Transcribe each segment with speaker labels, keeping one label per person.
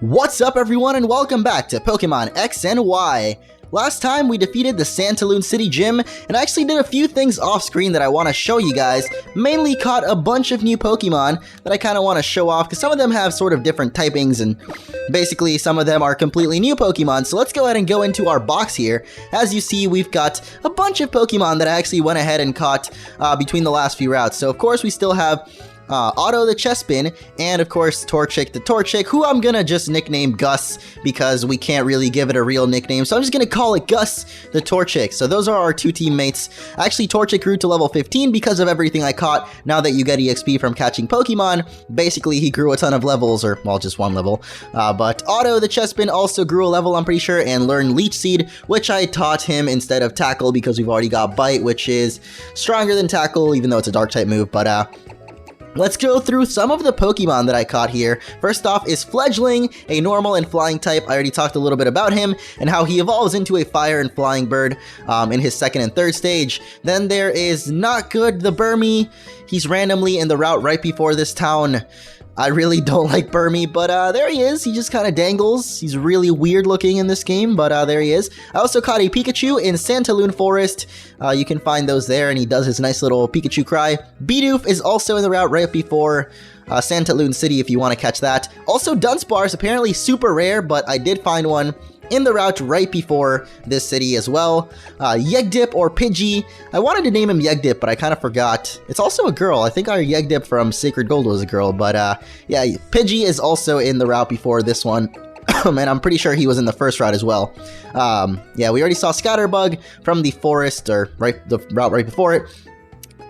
Speaker 1: What's up everyone and welcome back to Pokémon X and Y. Last time we defeated the Santaloon City Gym and I actually did a few things off screen that I want to show you guys. Mainly caught a bunch of new Pokemon that I kind of want to show off because some of them have sort of different typings and basically some of them are completely new Pokemon. So let's go ahead and go into our box here. As you see, we've got a bunch of Pokemon that I actually went ahead and caught between the last few routes. So of course we still have Otto the Chespin, and of course Torchic the Torchic, who I'm gonna just nickname Gus because we can't really give it a real nickname, so I'm just gonna call it Gus the Torchic. So those are our two teammates. Actually, Torchic grew to level 15 because of everything I caught. Now that you get EXP from catching Pokemon, basically he grew a ton of levels, or well, just one level. But Otto the Chespin also grew a level, I'm pretty sure, and learned Leech Seed, which I taught him instead of Tackle because we've already got Bite, which is stronger than Tackle, even though it's a dark type move. But let's go through some of the Pokemon that I caught here. First off is Fledgling, a normal and flying type. I already talked a little bit about him and how he evolves into a fire and flying bird in his second and third stage. Then there is Not Good the Burmy. He's randomly in the route right before this town. I really don't like Burmy, but there he is. He just kind of dangles. He's really weird looking in this game, but there he is. I also caught a Pikachu in Santaloon Forest. You can find those there, and he does his nice little Pikachu cry. Bidoof is also in the route right before Santaloon City if you want to catch that. Also, Dunsparce, apparently super rare, but I did find one in the route right before this city as well. Yegdip or Pidgey. I wanted to name him Yegdip, but I kind of forgot. It's also a girl. I think our Yegdip from Sacred Gold was a girl, but yeah, Pidgey is also in the route before this one. And I'm pretty sure he was in the first route as well. Yeah, we already saw Scatterbug from the forest, or the route right before it.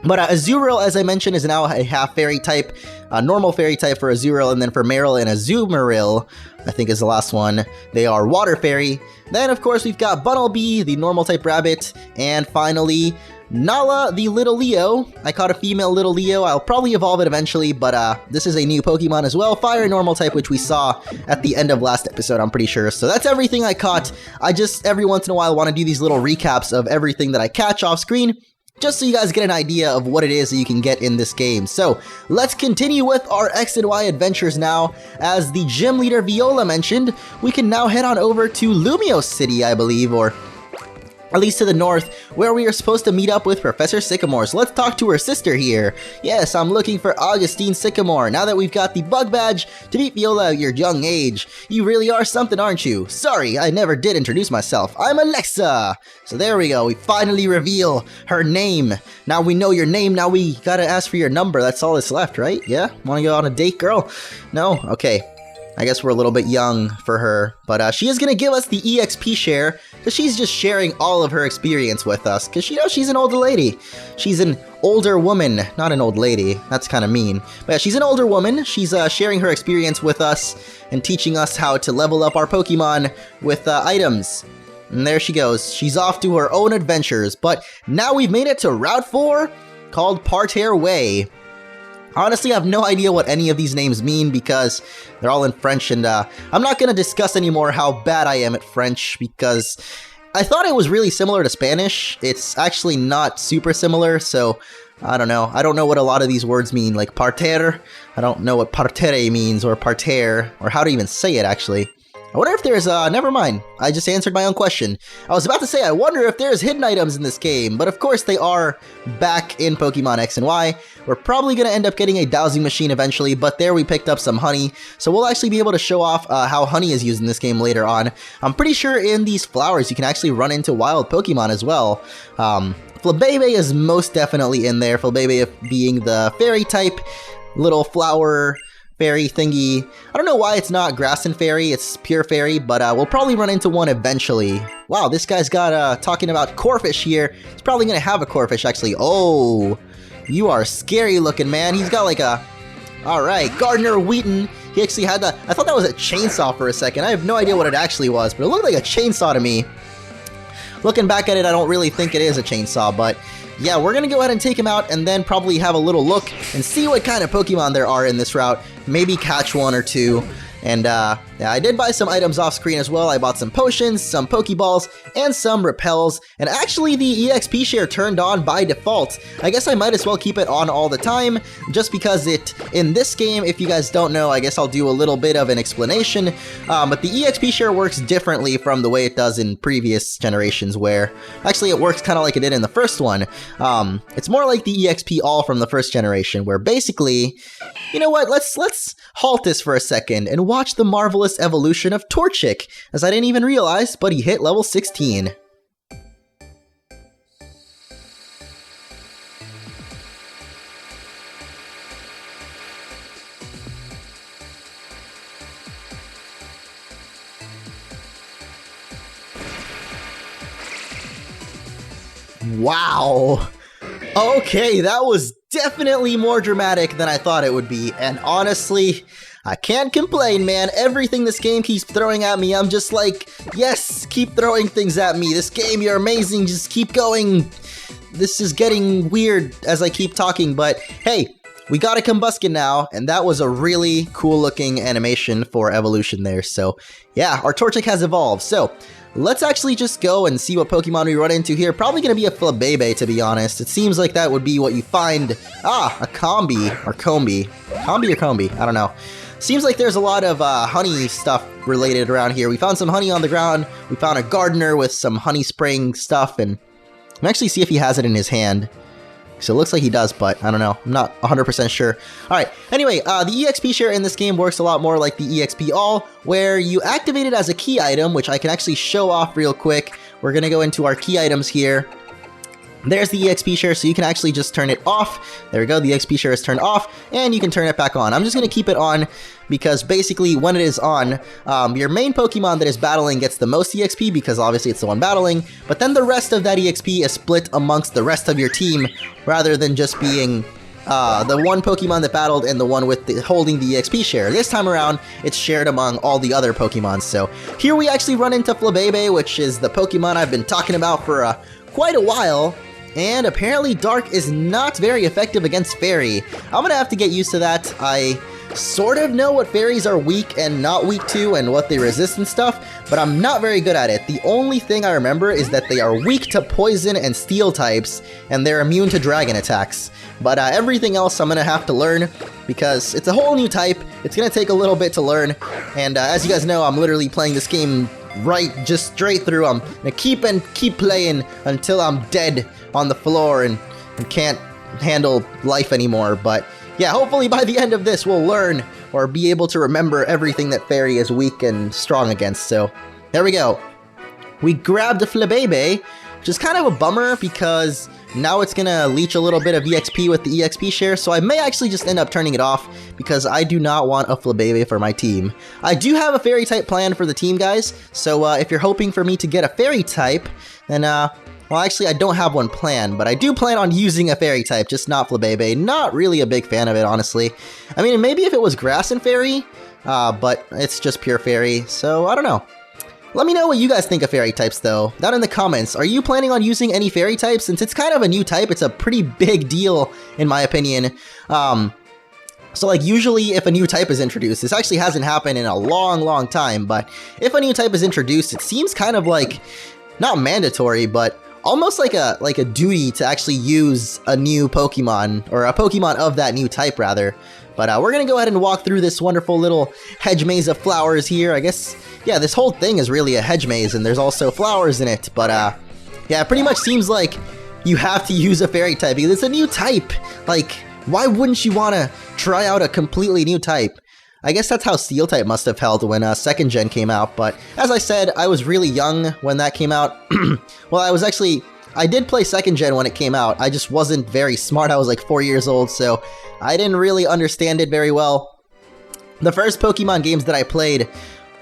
Speaker 1: But Azurill, as I mentioned, is now a half fairy type, a normal fairy type for Azurill, and then for Marill and Azumarill, I think is the last one, they are water fairy. Then, of course, we've got Bunnelby, the normal type rabbit, and finally, Nala, the little Leo. I caught a female little Leo. I'll probably evolve it eventually, but this is a new Pokemon as well, fire and normal type, which we saw at the end of last episode, I'm pretty sure. So that's everything I caught. I just, every once in a while, want to do these little recaps of everything that I catch off screen, just so you guys get an idea of what it is that you can get in this game. So, let's continue with our X and Y adventures now. As the gym leader Viola mentioned, we can now head on over to Lumiose City, I believe, or at least to the north, where we are supposed to meet up with Professor Sycamore. So let's talk to her sister here. Yes, I'm looking for Augustine Sycamore. Now that we've got the bug badge to meet Viola at your young age. You really are something, aren't you? Sorry, I never did introduce myself. I'm Alexa. So there we go. We finally reveal her name. Now we know your name. Now we gotta ask for your number. That's all that's left, right? Yeah? Wanna go on a date, girl? No? Okay. I guess we're a little bit young for her, but she is going to give us the EXP share, because she's just sharing all of her experience with us, because you know she's an older lady. She's an older woman, not an old lady. That's kind of mean. But yeah, she's an older woman. She's sharing her experience with us and teaching us how to level up our Pokemon with items. And there she goes. She's off to her own adventures, but now we've made it to Route 4, called Parterre Way. Honestly, I have no idea what any of these names mean because they're all in French, and I'm not going to discuss anymore how bad I am at French because I thought it was really similar to Spanish. It's actually not super similar, so I don't know. I don't know what a lot of these words mean, like parterre. I don't know what parterre means, or parterre, or how to even say it, actually. I wonder if there's, never mind. I just answered my own question. I was about to say, I wonder if there's hidden items in this game, but of course they are back in Pokemon X and Y. We're probably going to end up getting a dowsing machine eventually, but there we picked up some honey, so we'll actually be able to show off how honey is used in this game later on. I'm pretty sure in these flowers you can actually run into wild Pokemon as well. Flabebe is most definitely in there, Flabebe being the fairy type, little flower fairy thingy. I don't know why it's not grass and fairy, it's pure fairy, but we'll probably run into one eventually. Wow, this guy's got, talking about Corphish here. He's probably gonna have a Corphish, actually. Oh, you are scary looking, man. He's got like a... Alright, Gardner Wheaton. He actually had that... I thought that was a chainsaw for a second. I have no idea what it actually was, but it looked like a chainsaw to me. Looking back at it, I don't really think it is a chainsaw, but... yeah, we're gonna go ahead and take him out and then probably have a little look and see what kind of Pokemon there are in this route. Maybe catch one or two. And yeah, I did buy some items off screen as well. I bought some potions, some Pokeballs, and some repels. And actually the EXP share turned on by default. I guess I might as well keep it on all the time, just because in this game, if you guys don't know, I guess I'll do a little bit of an explanation. But the EXP share works differently from the way it does in previous generations, where actually it works kind of like it did in the first one. It's more like the EXP all from the first generation, where basically, you know what, let's halt this for a second and watch the marvelous evolution of Torchic, as I didn't even realize, but he hit level 16. Wow! Okay, that was definitely more dramatic than I thought it would be, and honestly, I can't complain, man. Everything this game keeps throwing at me, I'm just like, yes, keep throwing things at me. This game, you're amazing, just keep going. This is getting weird as I keep talking, but hey, we got a Combuskin now, and that was a really cool looking animation for evolution there. So yeah, our Torchic has evolved. So let's actually just go and see what Pokemon we run into here. Probably going to be a Flabébé, to be honest. It seems like that would be what you find. Ah, a Combi, or Combi. Combi or Combi? I don't know. Seems like there's a lot of honey stuff related around here. We found some honey on the ground. We found a gardener with some honey spraying stuff, and I'm actually see if he has it in his hand. So it looks like he does, but I don't know. I'm not 100% sure. Alright, anyway, the EXP share in this game works a lot more like the EXP All, where you activate it as a key item, which I can actually show off real quick. We're gonna go into our key items here. There's the EXP share, so you can actually just turn it off. There we go, the EXP share is turned off, and you can turn it back on. I'm just going to keep it on, because basically when it is on, your main Pokemon that is battling gets the most EXP, because obviously it's the one battling, but then the rest of that EXP is split amongst the rest of your team, rather than just being the one Pokemon that battled and the one with holding the EXP share. This time around, it's shared among all the other Pokemon. So here we actually run into Flabébé, which is the Pokemon I've been talking about for quite a while. And apparently Dark is not very effective against Fairy. I'm gonna have to get used to that. I sort of know what fairies are weak and not weak to and what they resist and stuff, but I'm not very good at it. The only thing I remember is that they are weak to poison and steel types, and they're immune to dragon attacks. But everything else I'm gonna have to learn, because it's a whole new type. It's gonna take a little bit to learn, and as you guys know, I'm literally playing this game just straight through. I'm gonna keep playing until I'm dead on the floor and can't handle life anymore. But yeah, hopefully by the end of this we'll learn or be able to remember everything that Fairy is weak and strong against. So there we go. We grabbed a Flabébé, which is kind of a bummer because now it's gonna leech a little bit of EXP with the EXP share, so I may actually just end up turning it off because I do not want a Flabébé for my team. I do have a Fairy type plan for the team, guys, so if you're hoping for me to get a Fairy type, then well, actually, I don't have one planned, but I do plan on using a Fairy type, just not Flabébé. Not really a big fan of it, honestly. I mean, maybe if it was Grass and Fairy, but it's just pure Fairy, so I don't know. Let me know what you guys think of Fairy types, though, down in the comments. Are you planning on using any Fairy types? Since it's kind of a new type, it's a pretty big deal, in my opinion. So, like, usually if a new type is introduced, this actually hasn't happened in a long time, but if a new type is introduced, it seems kind of like, not mandatory, but almost like a duty to actually use a new Pokemon, or a Pokemon of that new type, rather. But we're gonna go ahead and walk through this wonderful little hedge maze of flowers here. I guess, yeah, this whole thing is really a hedge maze, and there's also flowers in it. But yeah, it pretty much seems like you have to use a Fairy type because it's a new type. Like, why wouldn't you want to try out a completely new type? I guess that's how Steel type must have felt when 2nd Gen came out, but as I said, I was really young when that came out. Well, I did play 2nd Gen when it came out. I just wasn't very smart. I was like 4 years old, so I didn't really understand it very well. The first Pokemon games that I played,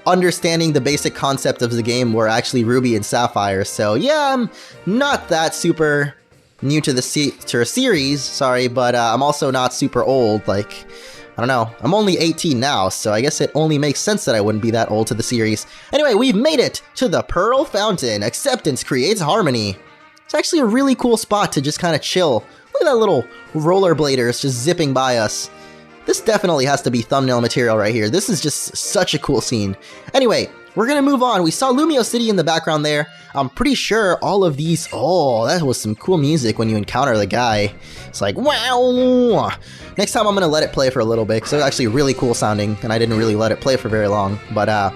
Speaker 1: understanding the basic concept of the game, were actually Ruby and Sapphire, so yeah, I'm not that super new to the series, sorry, but I'm also not super old, like, I don't know, I'm only 18 now, so I guess it only makes sense that I wouldn't be that old to the series. Anyway, we've made it to the Pearl Fountain. Acceptance creates harmony. It's actually a really cool spot to just kind of chill. Look at that little rollerbladers just zipping by us. This definitely has to be thumbnail material right here. This is just such a cool scene. Anyway, we're gonna move on. We saw Lumio City in the background there. I'm pretty sure all of these... Oh, that was some cool music when you encounter the guy. It's like, wow! Next time I'm gonna let it play for a little bit, because it was actually really cool sounding, and I didn't really let it play for very long. But,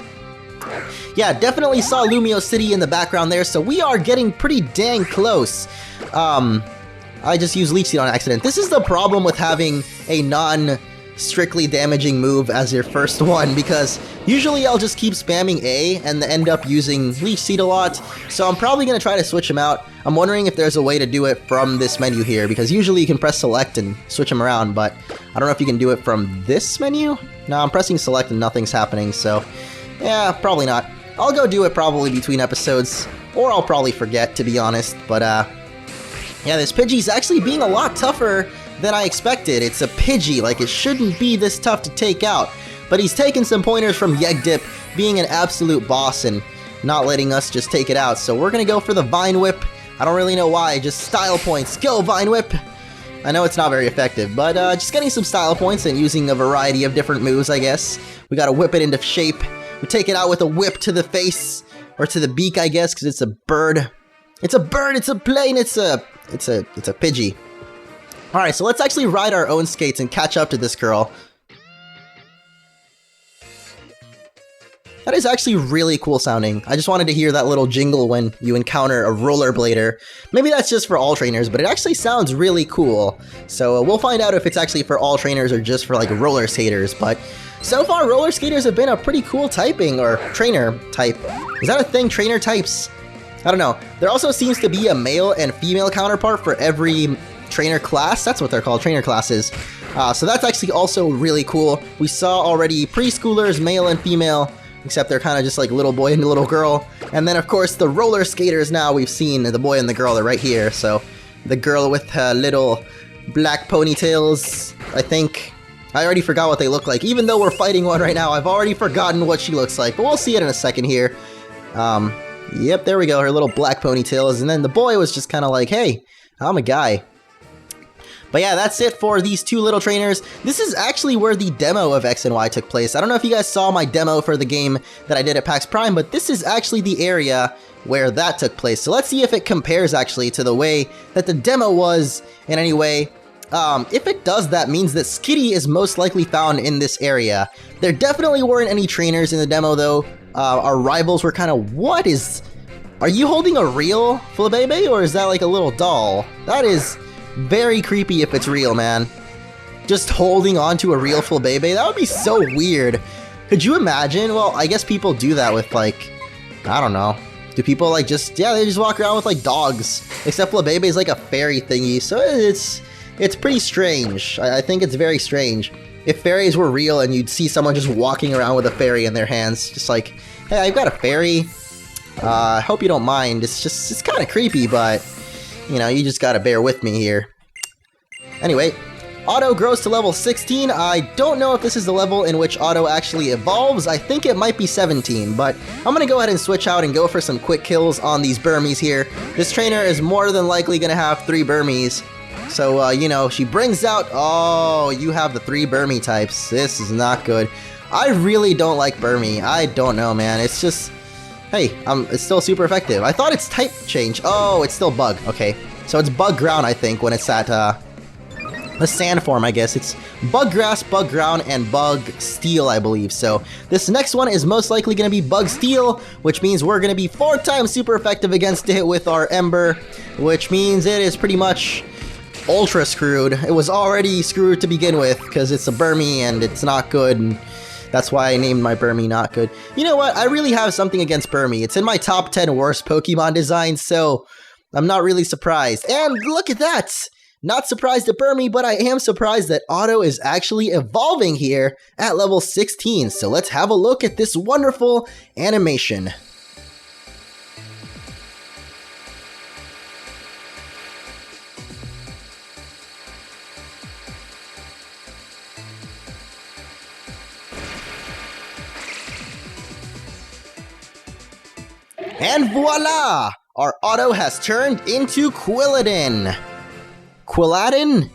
Speaker 1: yeah, definitely saw Lumio City in the background there, so we are getting pretty dang close. I just used Leech Seed on accident. This is the problem with having a non-strictly damaging move as your first one, because usually I'll just keep spamming A and end up using Leech Seed a lot, so I'm probably going to try to switch them out. I'm wondering if there's a way to do it from this menu here, because usually you can press select and switch them around, but I don't know if you can do it from this menu? No, I'm pressing select and nothing's happening, so yeah, probably not. I'll go do it probably between episodes, or I'll probably forget, to be honest, but yeah, this Pidgey's actually being a lot tougher than I expected. It's a Pidgey, like it shouldn't be this tough to take out, but he's taking some pointers from Yegdip, being an absolute boss and not letting us just take it out, so we're gonna go for the Vine Whip. I don't really know why, just style points. Go, Vine Whip! I know it's not very effective, but just getting some style points and using a variety of different moves, I guess. We gotta whip it into shape. We take it out with a whip to the face, or to the beak, I guess, because it's a bird. It's a bird, it's a plane, it's a Pidgey. Alright, so let's actually ride our own skates and catch up to this girl. That is actually really cool sounding. I just wanted to hear that little jingle when you encounter a rollerblader. Maybe that's just for all trainers, but it actually sounds really cool. So we'll find out if it's actually for all trainers or just for like roller skaters, but so far roller skaters have been a pretty cool typing, or trainer type. Is that a thing, trainer types? I don't know. There also seems to be a male and female counterpart for every trainer class. That's what they're called, trainer classes. So that's actually also really cool. We saw already preschoolers, male and female, except they're kind of just like little boy and little girl. And then of course the roller skaters now we've seen, the boy and the girl are right here. So the girl with little black ponytails, I think. I already forgot what they look like. Even though we're fighting one right now, I've already forgotten what she looks like, but we'll see it in a second here. Yep, there we go, her little black ponytails, and then the boy was just kind of like, hey, I'm a guy. But yeah, that's it for these two little trainers. This is actually where the demo of X and Y took place. I don't know if you guys saw my demo for the game that I did at PAX Prime, but this is actually the area where that took place. So let's see if it compares actually to the way that the demo was in any way. If it does, that means that Skitty is most likely found in this area. There definitely weren't any trainers in the demo though. Our rivals were kind of, what is... Are you holding a real Flabébé, or is that like a little doll? That is very creepy if it's real, man. Just holding on to a real Flabébé, that would be so weird. Could you imagine? Well, I guess people do that with like, I don't know. Do people like just, yeah, they just walk around with like dogs. Except Flabébé is like a fairy thingy, so it's pretty strange. I think it's very strange. If fairies were real and you'd see someone just walking around with a fairy in their hands, just like, hey, I've got a fairy. I hope you don't mind. It's kind of creepy, but, you know, you just gotta bear with me here. Anyway, Otto grows to level 16. I don't know if this is the level in which Otto actually evolves. I think it might be 17, but I'm gonna go ahead and switch out and go for some quick kills on these Burmies here. This trainer is more than likely gonna have 3 Burmies. So, you know, she brings out... Oh, you have the 3 Burmy types. This is not good. I really don't like Burmy. I don't know, man. It's just... Hey, it's still super effective. I thought it's type change. Oh, it's still bug. Okay. So it's bug ground, I think, when it's at, the sand form, I guess. It's bug grass, bug ground, and bug steel, I believe. So this next one is most likely going to be bug steel, which means we're going to be 4 times super effective against it with our ember, which means it is pretty much... ultra screwed. It was already screwed to begin with because it's a Burmy and it's not good, and that's why I named my Burmy not good. You know what? I really have something against Burmy. It's in my top 10 worst Pokemon designs, so I'm not really surprised. And look at that! Not surprised at Burmy, but I am surprised that Otto is actually evolving here at level 16. So let's have a look at this wonderful animation. And voila! Our Otto has turned into Quilladin. Quilladin?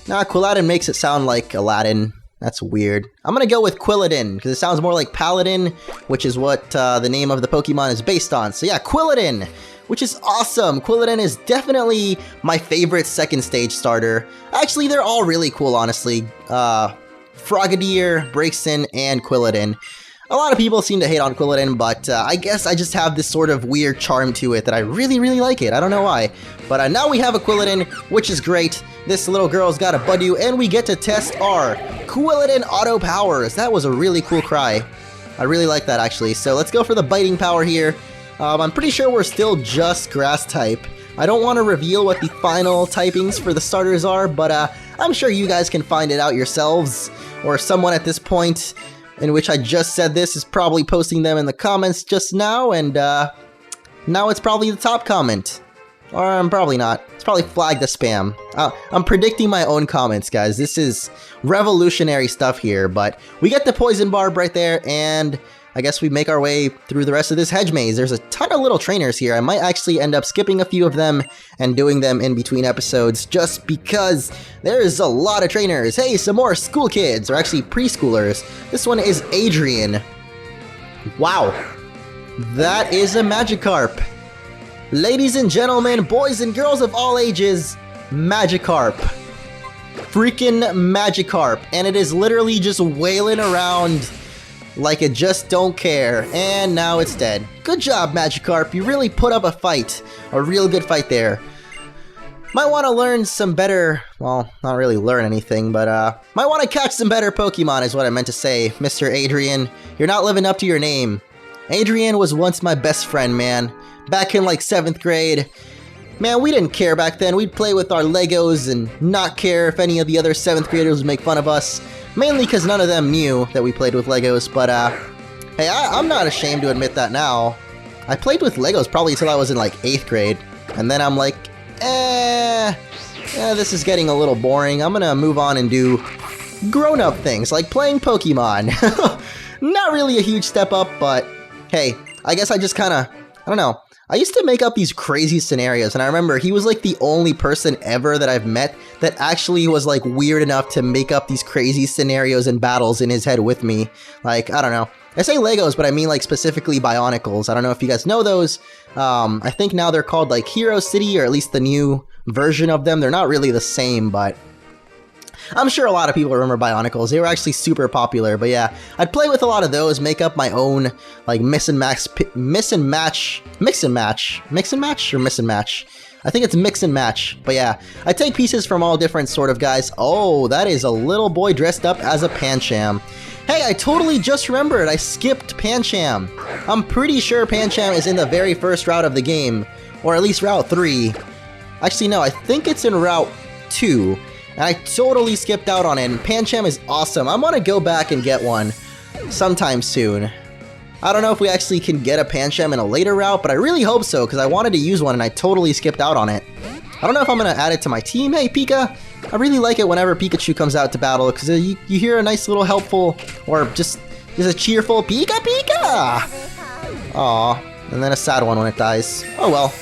Speaker 1: Nah, Quilladin makes it sound like Aladdin. That's weird. I'm gonna go with Quilladin, because it sounds more like Paladin, which is what the name of the Pokemon is based on. So yeah, Quilladin, which is awesome. Quilladin is definitely my favorite second stage starter. Actually, they're all really cool, honestly. Frogadier, Braixen, and Quilladin. A lot of people seem to hate on Quilladin, but I guess I just have this sort of weird charm to it that I really, really like it. I don't know why. But now we have a Quilladin, which is great. This little girl's got a Budew, and we get to test our Quilladin Auto Powers. That was a really cool cry. I really like that, actually. So let's go for the Biting Power here. I'm pretty sure we're still just Grass type. I don't want to reveal what the final typings for the starters are, but I'm sure you guys can find it out yourselves. Or someone at this point in which I just said this is probably posting them in the comments just now, and now it's probably the top comment. Or I'm probably not. It's probably flagged as spam. I'm predicting my own comments, guys. This is revolutionary stuff here, but we get the Poison Barb right there, and I guess we make our way through the rest of this hedge maze. There's a ton of little trainers here. I might actually end up skipping a few of them and doing them in between episodes just because there's a lot of trainers. Hey, some more school kids, or actually preschoolers. This one is Adrian. Wow. That is a Magikarp. Ladies and gentlemen, boys and girls of all ages, Magikarp. Freaking Magikarp. And it is literally just wailing around like it just don't care, and now it's dead. Good job, Magikarp. You really put up a fight. A real good fight there. Might want to learn some better, well, not really learn anything, but might want to catch some better Pokemon is what I meant to say, Mr. Adrian. You're not living up to your name. Adrian was once my best friend, man. Back in like 7th grade. Man, we didn't care back then. We'd play with our Legos and not care if any of the other 7th graders would make fun of us. Mainly because none of them knew that we played with Legos, but hey, I'm not ashamed to admit that now. I played with Legos probably until I was in like 8th grade, and then I'm like, this is getting a little boring. I'm gonna move on and do grown-up things, like playing Pokemon. Not really a huge step up, but hey, I guess I just kinda, I don't know. I used to make up these crazy scenarios, and I remember he was like the only person ever that I've met that actually was like weird enough to make up these crazy scenarios and battles in his head with me. Like, I don't know. I say Legos, but I mean like specifically Bionicles. I don't know if you guys know those. I think now they're called like Hero City, or at least the new version of them. They're not really the same, but I'm sure a lot of people remember Bionicles. They were actually super popular, but yeah, I'd play with a lot of those, make up my own, like, mix and match? I think it's mix and match, but yeah, I take pieces from all different sort of guys. Oh, that is a little boy dressed up as a Pancham. Hey, I totally just remembered, I skipped Pancham. I'm pretty sure Pancham is in the very first route of the game, or at least Route 3. Actually, no, I think it's in Route 2. And I totally skipped out on it, and Pancham is awesome. I'm gonna go back and get one sometime soon. I don't know if we actually can get a Pancham in a later route, but I really hope so, because I wanted to use one and I totally skipped out on it. I don't know if I'm gonna add it to my team. Hey, Pika! I really like it whenever Pikachu comes out to battle, because you hear a nice little helpful, or just a cheerful Pika Pika! Aw, and then a sad one when it dies. Oh well.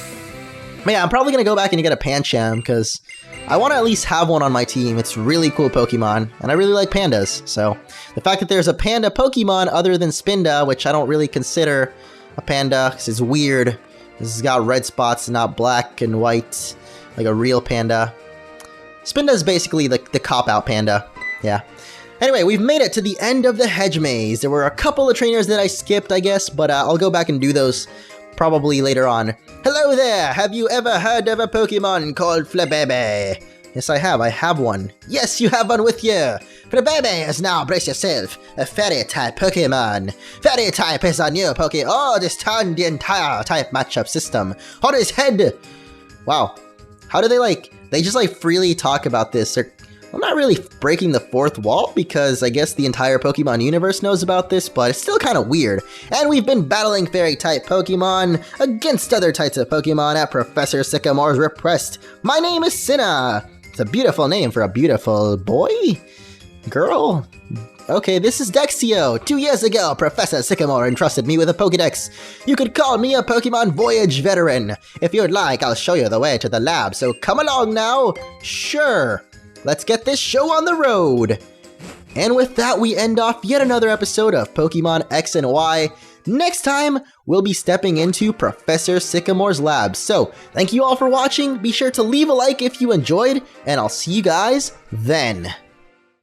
Speaker 1: But yeah, I'm probably gonna go back and get a Pancham, because I want to at least have one on my team. It's really cool Pokemon, and I really like pandas, so the fact that there's a panda Pokemon other than Spinda, which I don't really consider a panda, because it's weird. This has got red spots, not black and white, like a real panda. Spinda is basically the cop-out panda, yeah. Anyway, we've made it to the end of the hedge maze. There were a couple of trainers that I skipped, I guess, but I'll go back and do those probably later on. Hello there! Have you ever heard of a Pokemon called Flabébé? Yes, I have. I have one. Yes, you have one with you! Flabébé is now, brace yourself, a Fairy-type Pokemon. Fairy-type is a new Pokemon. Oh, this turned the entire type matchup system on his head! Wow. How do they just freely talk about this? I'm not really breaking the fourth wall, because I guess the entire Pokemon universe knows about this, but it's still kind of weird. And we've been battling Fairy-type Pokemon against other types of Pokemon at Professor Sycamore's request. My name is Sina. It's a beautiful name for a beautiful boy? Girl? Okay, this is Dexio. 2 years ago, Professor Sycamore entrusted me with a Pokédex. You could call me a Pokemon Voyage veteran. If you'd like, I'll show you the way to the lab, so come along now. Sure. Let's get this show on the road! And with that, we end off yet another episode of Pokemon X and Y. Next time, we'll be stepping into Professor Sycamore's lab. So, thank you all for watching. Be sure to leave a like if you enjoyed, and I'll see you guys then.